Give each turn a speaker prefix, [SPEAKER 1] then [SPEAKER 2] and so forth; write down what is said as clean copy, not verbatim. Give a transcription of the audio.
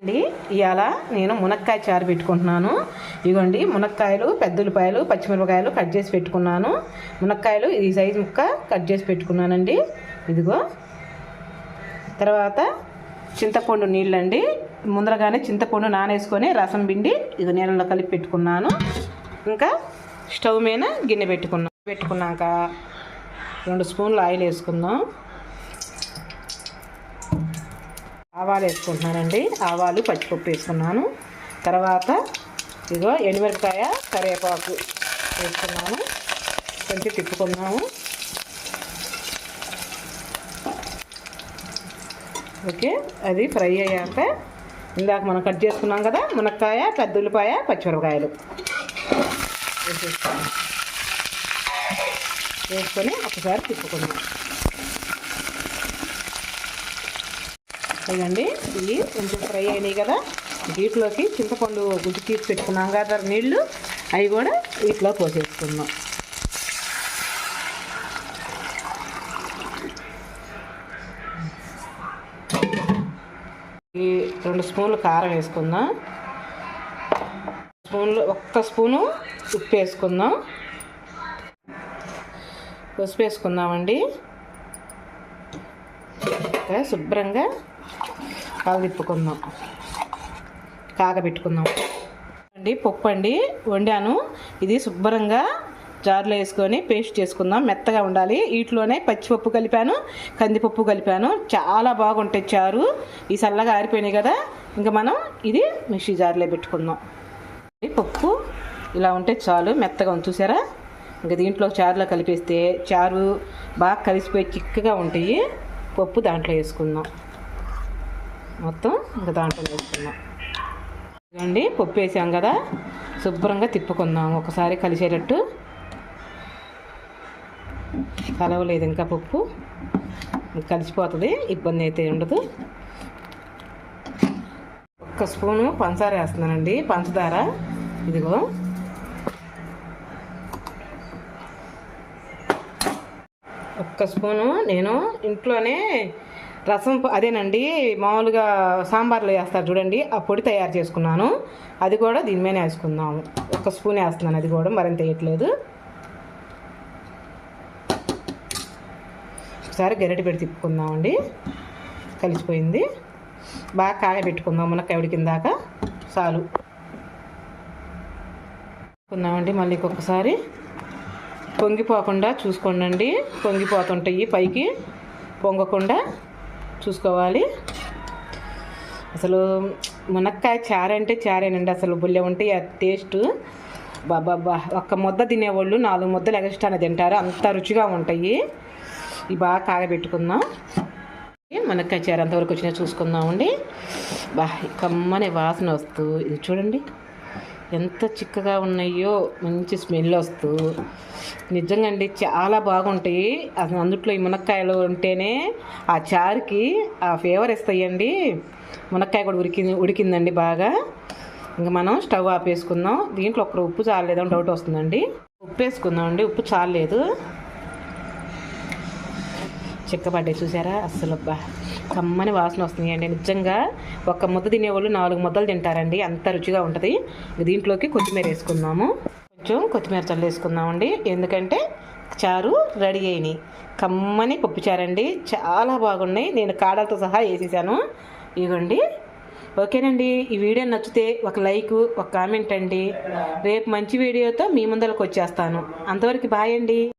[SPEAKER 1] అండి ఇవాళ నేను మునక్కాయ చారు పెట్టుకుంటున్నాను. ఇదిగోండి మునక్కాయలు, పెద్ద ఉల్లిపాయలు, పచ్చిమిరపకాయలు కట్ చేసి పెట్టుకున్నాను. మునక్కాయలు ఈ సైజు ముక్క కట్ చేసి పెట్టుకున్నానండి. ఇదిగో తర్వాత చింతపండు నీళ్ళండి. ముందరగానే చింతపండు నానేసుకొని రసం పిండి ఇది నీళ్ళలో కలిపి పెట్టుకున్నాను. ఇంకా స్టవ్ మీద గిన్నె పెట్టుకున్నాక 2 స్పూన్లు ఆయిల్ వేసుకుందాం. ఆవాలు వేసుకుంటున్నానండి. ఆవాలు, పచ్చిపప్పు వేసుకున్నాను. తర్వాత ఇదిగో ఎండుమిరపకాయ, కరివేపాకు వేసుకున్నాను. కొంచెం తిప్పుకున్నాము. ఓకే, అది ఫ్రై అయ్యాక ఇందాక మనం కట్ చేసుకున్నాం కదా మునక్కాయ, పెద్ద ఉల్లిపాయ, పచ్చిమిరపకాయలు వేసుకొని ఒకసారి తిప్పుకున్నాం. ఇదండి ఇవి కొంచెం ఫ్రై అయినాయి కదా, వీటిలోకి చింతపండు గుజ్జు తీసి పెట్టుకున్నాం కదా నీళ్ళు, అవి కూడా వీటిలో పోసేసుకుందాం. ఈ 2 స్పూన్లు కారం వేసుకుందాం. ఒక్క స్పూను ఉప్పు వేసుకుందాం. పసుపు వేసుకుందామండి. శుభ్రంగా తిప్పుకుందాం, కాగబెట్టుకుందాం అండి. పప్పు అండి వండాను. ఇది శుభ్రంగా జార్లో వేసుకొని పేస్ట్ చేసుకుందాం. మెత్తగా ఉండాలి. వీటిలోనే పచ్చిపప్పు కలిపాను, కందిపప్పు కలిపాను. చాలా బాగుంటాయి చారు. ఈ చల్లగా ఆరిపోయినాయి కదా, ఇంకా మనం ఇది మిక్సీ జార్లో పెట్టుకుందాం. పప్పు ఇలా ఉంటే చాలు, మెత్తగా ఉంది చూసారా. ఇంకా దీంట్లో చారులో కలిపేస్తే చారు బాగా కలిసిపోయి చిక్కగా ఉంటాయి. పప్పు దాంట్లో వేసుకుందాం. మొత్తం ఇంకా దాంట్లో వేసుకుందాం. ఇదండి పప్పు వేసాం కదా, శుభ్రంగా తిప్పుకుందాం ఒకసారి కలిసేటట్టు. కలవలేదు ఇంకా పప్పు, కలిసిపోతుంది, ఇబ్బంది అయితే ఉండదు. 1 స్పూను పంచదార వేస్తున్నానండి. పంచదార ఇదిగో, ఒక్క స్పూను నేను ఇంట్లోనే రసం అదేనండి మామూలుగా సాంబార్లో వేస్తారు చూడండి, ఆ పొడి తయారు చేసుకున్నాను. అది కూడా దీని మీద వేసుకుందాము. 1 స్పూన్ వేస్తున్నాను, అది కూడా మరింత వేయట్లేదు. ఒకసారి గరిటె పెట్టి తిప్పుకుందామండి. కలిసిపోయింది. బాగా కాగబెట్టుకుందాం. మునక్కాయ ఉడికిందాక చాలు కుందామండి. మళ్ళీ ఇంకొకసారి పొంగిపోకుండా చూసుకోండి. పొంగిపోతుంటాయి, పైకి పొంగకుండా చూసుకోవాలి. అసలు మునక్కాయ చారు అంటే చారేనండి. అసలు బుల్లె ఉంటాయి ఆ టేస్ట్. బాబా, ఒక్క ముద్ద తినేవాళ్ళు 4 ముద్దలు ఎగస్ట్రానే తింటారు, అంత రుచిగా ఉంటాయి. ఇవి బాగా కాగబెట్టుకుందాం. మునక్కాయ చారు అంతవరకు వచ్చినా చూసుకుందామండి. కమ్మనే వాసన వస్తూ, ఇది చూడండి ఎంత చిక్కగా ఉన్నాయో, మంచి స్మెల్ వస్తూ, నిజంగా అండి చాలా బాగుంటాయి. అసలు అందుట్లో ఈ మునక్కాయలు ఉంటేనే ఆ చారుకి ఆ ఫ్లేవర్ ఇస్తాయండి. మునక్కాయ కూడా ఉడికిందండి బాగా. ఇంకా మనం స్టవ్ ఆపేసుకుందాం. దీంట్లో ఒక్క ఉప్పు చాలేదని డౌట్ వస్తుందండి. ఉప్పు వేసుకుందామండి. ఉప్పు చాలేదు, చిక్కబడ్డాయి చూసారా. అస్సలు కమ్మని వాసన వస్తున్నాయండి. నిజంగా 1 ముద్ద తినేవాళ్ళు 4 ముద్దలు తింటారండి, అంత రుచిగా ఉంటుంది. దీంట్లోకి కొత్తిమీర వేసుకుందాము. కొంచెం కొత్తిమీర చల్లేసుకుందామండి, ఎందుకంటే చారు రెడీ అయినాయి. కమ్మని పప్పు చారండి, చాలా బాగున్నాయి. నేను కాడలతో సహా వేసేసాను. ఇదిగోండి. ఓకేనండి, ఈ వీడియో నచ్చితే ఒక లైక్, ఒక కామెంట్ అండి. రేపు మంచి వీడియోతో మీ ముందరకు వచ్చేస్తాను. అంతవరకు బాయ్ అండి.